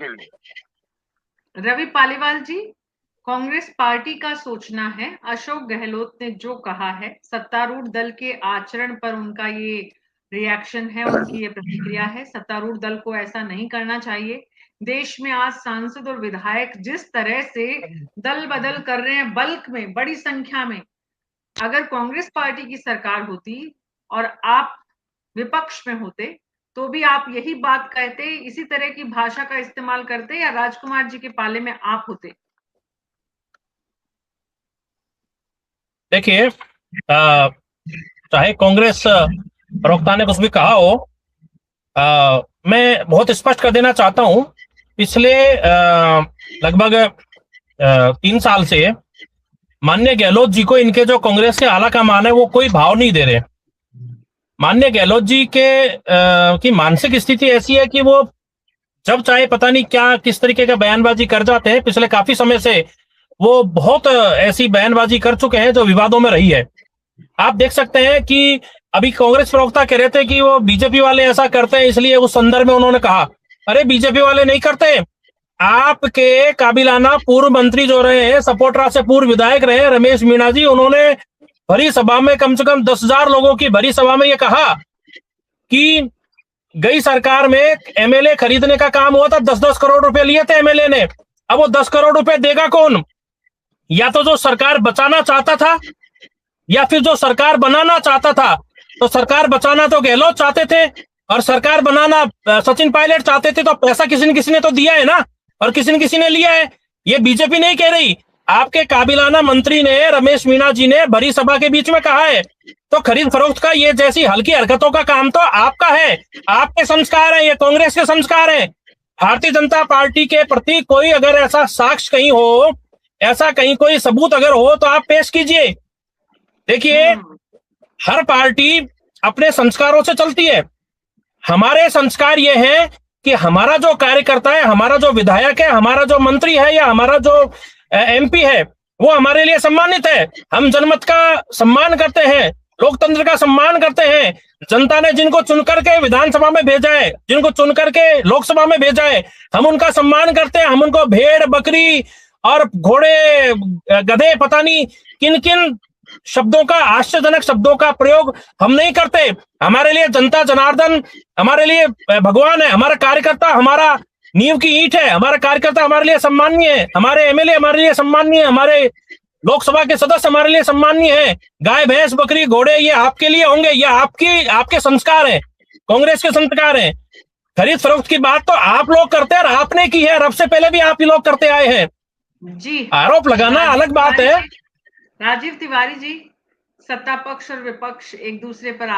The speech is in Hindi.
के लिए। रवि पालीवाल जी, कांग्रेस पार्टी का सोचना है, अशोक गहलोत ने जो कहा है, सत्तारूढ़ दल के आचरण पर उनका ये रिएक्शन है, उनकी ये प्रतिक्रिया है। सत्तारूढ़ दल को ऐसा नहीं करना चाहिए। देश में आज सांसद और विधायक जिस तरह से दल बदल कर रहे हैं, बल्क में, बड़ी संख्या में, अगर कांग्रेस पार्टी की सरकार होती और आप विपक्ष में होते, तो भी आप यही बात कहते, इसी तरह की भाषा का इस्तेमाल करते, या राजकुमार जी के पाले में आप होते? देखिए, चाहे कांग्रेस प्रवक्ता ने कुछ भी कहा हो, मैं बहुत स्पष्ट कर देना चाहता हूं। पिछले लगभग 3 साल से माननीय गहलोत जी को इनके जो कांग्रेस के आला कमान है वो कोई भाव नहीं दे रहे। माननीय गहलोत जी के की मानसिक स्थिति ऐसी है कि वो जब चाहे पता नहीं क्या किस तरीके का बयानबाजी कर जाते हैं। पिछले काफी समय से वो बहुत ऐसी बयानबाजी कर चुके हैं जो विवादों में रही है। आप देख सकते हैं कि अभी कांग्रेस प्रवक्ता कह रहे थे कि वो बीजेपी वाले ऐसा करते हैं, इसलिए उस संदर्भ में उन्होंने कहा, अरे बीजेपी वाले नहीं करते। आपके काबिलाना पूर्व मंत्री जो रहे हैं, सपोटरा से पूर्व विधायक रहे रमेश मीणा जी, उन्होंने भरी सभा में कम से कम 10,000 लोगों की भरी सभा में ये कहा कि गई सरकार में एमएलए खरीदने का काम हुआ था, 10-10 करोड़ रुपए लिए थे एमएलए ने। अब वो 10 करोड़ रुपए देगा कौन? या तो जो सरकार बचाना चाहता था, या फिर जो सरकार बनाना चाहता था। तो सरकार बचाना तो गहलोत चाहते थे और सरकार बनाना सचिन पायलट चाहते थे। तो पैसा किसी न किसी ने तो दिया है ना, और किसी न किसी ने लिया है। ये बीजेपी नहीं कह रही, आपके काबिलाना मंत्री ने, रमेश मीणा जी ने भरी सभा के बीच में कहा है। तो खरीद फरोख्त का ये जैसी हल्की हरकतों का काम तो आपका है, आपके संस्कार है, ये कांग्रेस के संस्कार है। भारतीय जनता पार्टी के प्रति कोई अगर ऐसा साक्ष्य कहीं हो, ऐसा कहीं कोई सबूत अगर हो तो आप पेश कीजिए। देखिए, हर पार्टी अपने संस्कारों से चलती है। हमारे संस्कार ये है कि हमारा जो कार्यकर्ता है, हमारा जो विधायक है, हमारा जो मंत्री है, या हमारा जो एमपी है, वो हमारे लिए सम्मानित है। हम जनमत का सम्मान करते हैं, लोकतंत्र का सम्मान करते हैं। जनता ने जिनको चुन करके विधानसभा में भेजा है, जिनको चुन करके लोकसभा में भेजा है, हम उनका सम्मान करते हैं। हम उनको भेड़ बकरी और घोड़े गधे पता नहीं किन किन शब्दों का, आश्चर्यजनक शब्दों का प्रयोग हम नहीं करते। हमारे लिए जनता जनार्दन हमारे लिए भगवान है। हमारा कार्यकर्ता हमारा नींव की ईंट है। हमारा कार्यकर्ता हमारे लिए सम्माननीय है। हमारे एमएलए हमारे लिए सम्माननीय है। हमारे लोकसभा के सदस्य हमारे लिए सम्माननीय है। गाय भैंस बकरी घोड़े ये आपके लिए होंगे, ये आपके संस्कार हैं, कांग्रेस के संस्कार हैं। खरीद फरोख्त की बात तो आप लोग करते हैं और आपने की है, और अब से पहले भी आप ही लोग करते आए हैं। जी, आरोप लगाना अलग बात है। राजीव तिवारी जी, सत्ता पक्ष और विपक्ष एक दूसरे पर